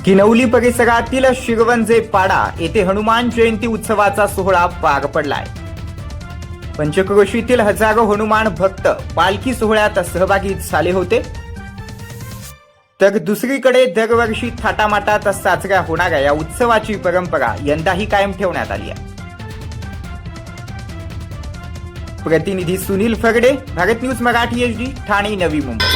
किनवली परिसरातील शिरवंजे पाडा येथे हनुमान जयंती उत्सवाचा सोहळा पार पडलाय। पंचक्रोशीतील हजारो हनुमान भक्त पालखी सोहळ्यात सहभागी झाले होते। तर दुसरीकडे दरवर्षी थाटामाटात साजऱ्या होणाऱ्या या उत्सवाची परंपरा यंदाही कायम ठेवण्यात आली आहे। प्रतिनिधी सुनील फरडे, भारत न्यूज मराठी HD, ठाणे, नवी मुंबई।